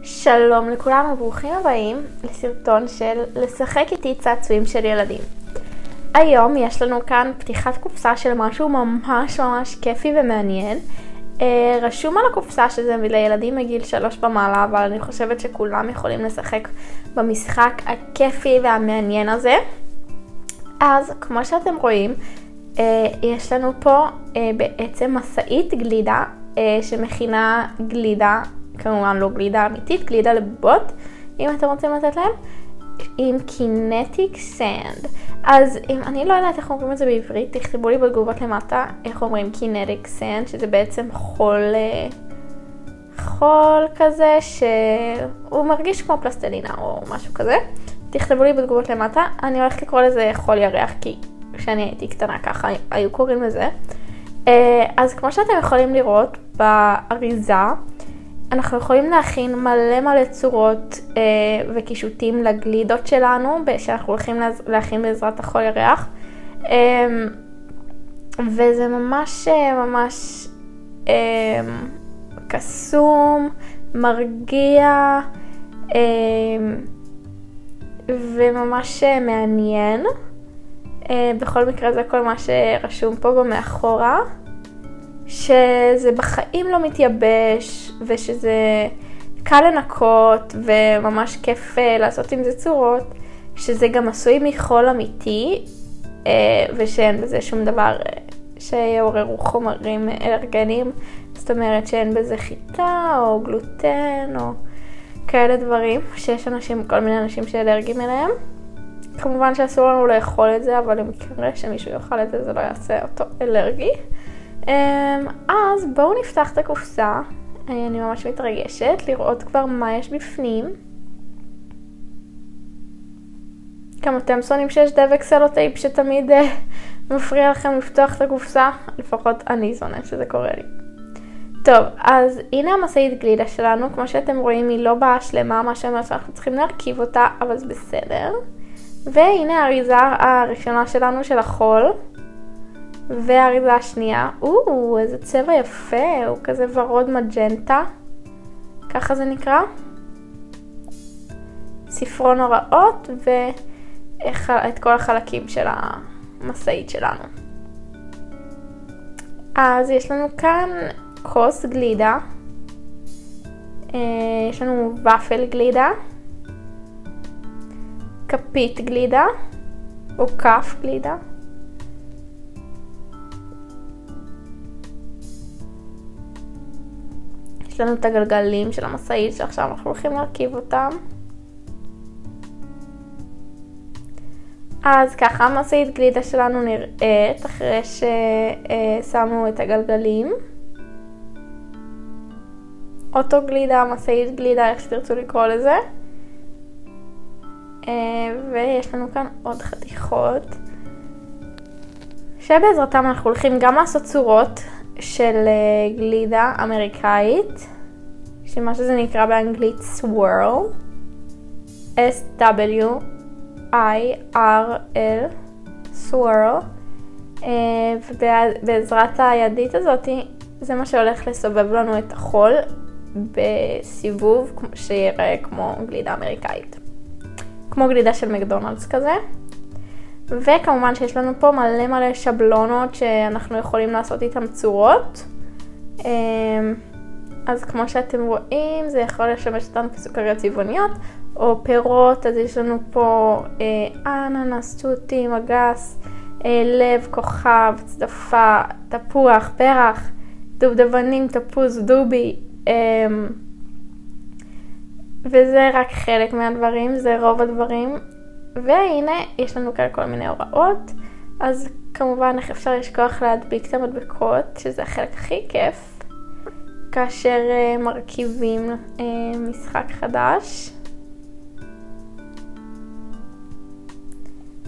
שלום לכולם וברוכים הבאים לסרטון של לשחק איתי צעצועים של ילדים. היום יש לנו כאן פתיחת קופסה של משהו ממש כיפי ומעניין. רשום על הקופסה שזה לילדים מגיל 3 ומעלה, אבל אני חושבת שכולם יכולים לשחק במשחק הכיפי והמעניין הזה. אז כמו שאתם רואים, יש לנו פה בעצם מסעית גלידה שמכינה גלידה, כמובן לא גלידה אמיתית, גלידה לבובות, אם אתם רוצים לתת להם, עם קינטיק סנד. אז אם אני לא יודעת איך אומרים את זה בעברית, תכתבו לי בתגובות למטה איך אומרים קינטיק סנד, שזה בעצם חול כזה שהוא מרגיש כמו פלסטלינה או משהו כזה. תכתבו לי בתגובות למטה. אני הולכת לקרוא לזה חול ירח, כי כשאני הייתי קטנה ככה היו קוראים לזה. אז כמו שאתם יכולים לראות באריזה, אנחנו יכולים להכין מלא צורות וקישוטים לגלידות שלנו, שאנחנו הולכים להכין בעזרת החול ירח. וזה ממש קסום, מרגיע וממש מעניין. בכל מקרה זה כל מה שרשום פה במאחורה, שזה בחיים לא מתייבש ושזה קל לנקות וממש כיף לעשות עם זה צורות, שזה גם עשוי מחול אמיתי ושאין בזה שום דבר שיעוררו חומרים אלרגניים, זאת אומרת שאין בזה חיטה או גלוטן או כאלה דברים שיש כל מיני אנשים שאלרגיים אליהם. כמובן שאסור לנו לאכול את זה, אבל למקרה שמישהו יאכל את זה, זה לא יעשה אותו אלרגי. אז בואו נפתח את הקופסה. אני ממש מתרגשת לראות כבר מה יש בפנים. גם אתם שונאים שיש דבק סלוטייפ שתמיד מפריע לכם לפתוח את הקופסה? לפחות אני שונאת שזה קורה לי. טוב, אז הנה המסעית גלידה שלנו. כמו שאתם רואים, היא לא באה שלמה, מה שאומרת שאנחנו צריכים להרכיב אותה, אבל זה בסדר. והנה האריזה הראשונה שלנו של החול. והאריזה השנייה, איזה צבע יפה, הוא כזה ורוד מג'נטה, ככה זה נקרא. ספרון הוראות ואת כל החלקים של המסעית שלנו. אז יש לנו כאן כוס גלידה, יש לנו ופל גלידה, כפית גלידה או כף גלידה. יש לנו את הגלגלים של המסעית שעכשיו אנחנו הולכים להרכיב אותם. אז ככה המסעית גלידה שלנו נראית אחרי ששמו את הגלגלים. אוטו גלידה, מסעית גלידה, איך שתרצו לקרוא לזה. ויש לנו כאן עוד חתיכות שבעזרתם אנחנו הולכים גם לעשות צורות של גלידה אמריקאית, שמה שזה נקרא באנגלית swirl, S-W-I-R-L, swirl. ובעזרת הידית הזאת זה מה שהולך לסובב לנו את החול בסיבוב שיראה כמו גלידה אמריקאית, כמו גלידה של מקדונלדס כזה. וכמובן שיש לנו פה מלא שבלונות שאנחנו יכולים לעשות איתם צורות. אז כמו שאתם רואים, זה יכול לשמש אותנו כסוכריות צבעוניות או פירות. אז יש לנו פה אננס, תותים, אגס, לב, כוכב, צדפה, תפוח, פרח, דובדבנים, תפוז, דובי. וזה רק חלק מהדברים, זה רוב הדברים. והנה יש לנו כאן כל מיני הוראות. אז כמובן איך אפשר לשכוח להדביק את המדבקות, שזה החלק הכי כיף כאשר מרכיבים משחק חדש.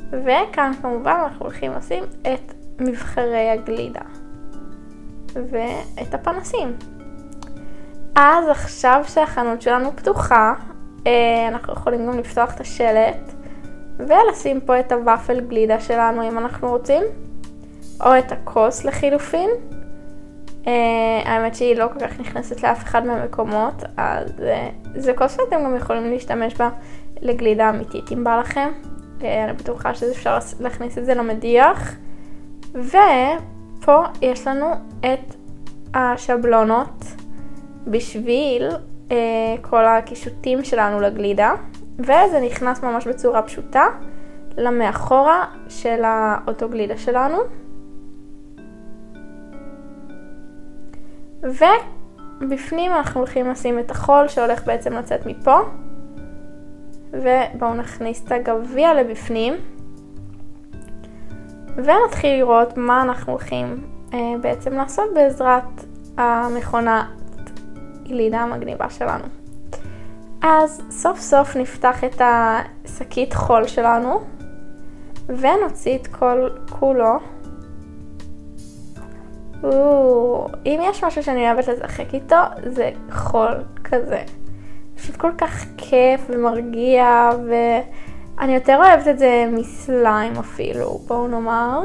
וכאן כמובן אנחנו הולכים לשים את מבחרי הגלידה ואת הפנסים. אז עכשיו שהחנות שלנו פתוחה, אנחנו יכולים גם לפתוח את השלט ולשים פה את הוופל גלידה שלנו אם אנחנו רוצים, או את הכוס לחילופין. האמת שהיא לא כל כך נכנסת לאף אחד מהמקומות, אז זה כוס שאתם גם יכולים להשתמש בה לגלידה אמיתית אם בא לכם. אני בטוחה שזה אפשר להכניס את זה למדיח. ופה יש לנו את השבלונות בשביל כל הקישוטים שלנו לגלידה, וזה נכנס ממש בצורה פשוטה למאחורה של האוטוגלידה שלנו. ובפנים אנחנו הולכים לשים את החול שהולך בעצם לצאת מפה, ובואו נכניס את הגביע לבפנים ונתחיל לראות מה אנחנו הולכים בעצם לעשות בעזרת המכונת גלידה המגניבה שלנו. אז סוף סוף נפתח את השקית חול שלנו ונוציא את כולו. אם יש משהו שאני אוהבת לשחק איתו זה חול כזה. פשוט כל כך כיף ומרגיע, ואני יותר אוהבת את זה מסליים אפילו, בואו נאמר.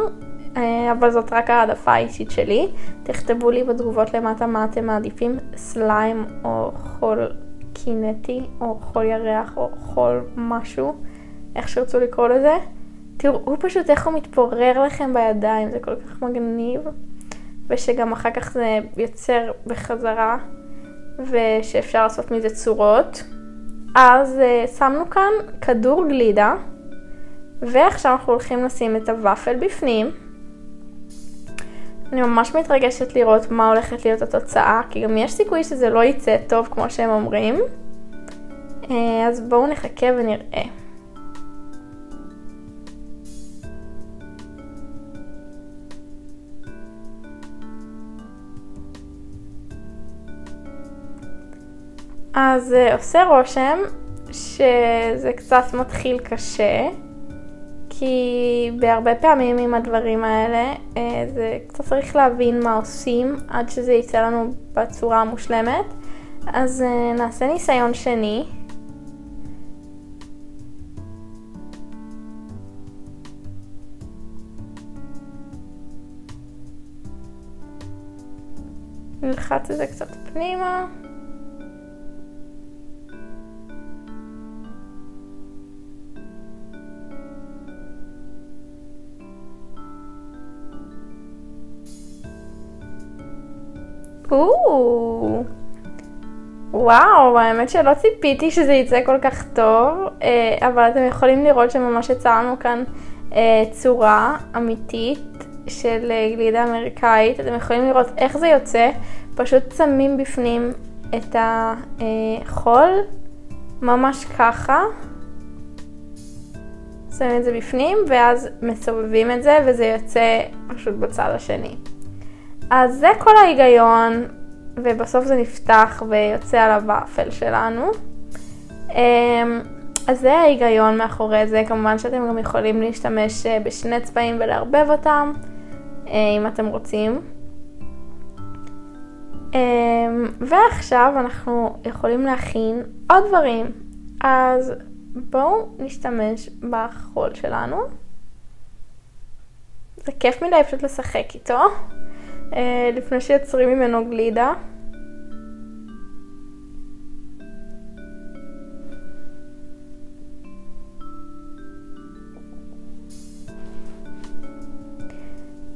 אבל זאת רק העדפה האישית שלי. תכתבו לי בתגובות למטה מה אתם מעדיפים, סליים או חול קינטי או חול ירח או חול משהו, איך שרצו לקרוא לזה. תראו פשוט איך הוא מתפורר לכם בידיים, זה כל כך מגניב, ושגם אחר כך זה יוצר בחזרה ושאפשר לעשות מזה צורות. אז שמנו כאן כדור גלידה, ועכשיו אנחנו הולכים לשים את הוואפל בפנים. אני ממש מתרגשת לראות מה הולכת להיות התוצאה, כי גם יש סיכוי שזה לא יצא טוב כמו שהם אומרים. אז בואו נחכה ונראה. אז עושה רושם שזה קצת מתחיל קשה, כי בהרבה פעמים עם הדברים האלה זה קצת צריך להבין מה עושים עד שזה יצא לנו בצורה המושלמת. אז נעשה ניסיון שני. נלחץ את זה קצת פנימה. וואו, האמת שלא ציפיתי שזה יצא כל כך טוב, אבל אתם יכולים לראות שממש יצרנו כאן צורה אמיתית של גלידה אמריקאית. אתם יכולים לראות איך זה יוצא, פשוט שמים בפנים את החול, ממש ככה. שמים את זה בפנים ואז מסובבים את זה וזה יוצא פשוט בצד השני. אז זה כל ההיגיון, ובסוף זה נפתח ויוצא על הוואפל שלנו. אז זה ההיגיון מאחורי זה. כמובן שאתם גם יכולים להשתמש בשני צבעים ולערבב אותם, אם אתם רוצים. ועכשיו אנחנו יכולים להכין עוד דברים. אז בואו נשתמש בחול שלנו. זה כיף מדי פשוט לשחק איתו. לפני שיצרים ממנו גלידה.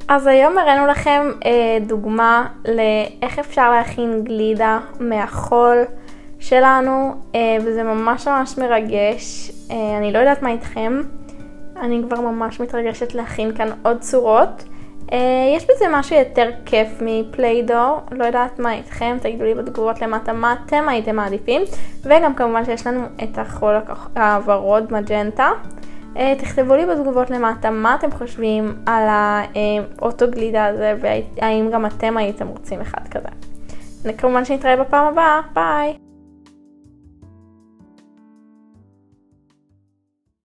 אז היום הראינו לכם דוגמה לאיך אפשר להכין גלידה מהחול שלנו, וזה ממש ממש מרגש. אני לא יודעת מה איתכם, אני כבר ממש מתרגשת להכין כאן עוד צורות. יש בזה משהו יותר כיף מפליידו, לא יודעת מה איתכם, תגידו לי בתגובות למטה מה אתם הייתם מעדיפים. וגם כמובן שיש לנו את החול הוורוד מג'נטה. תכתבו לי בתגובות למטה מה אתם חושבים על האוטו גלידה הזה, והאם גם אתם הייתם רוצים אחד כזה. כמובן שנתראה בפעם הבאה, ביי!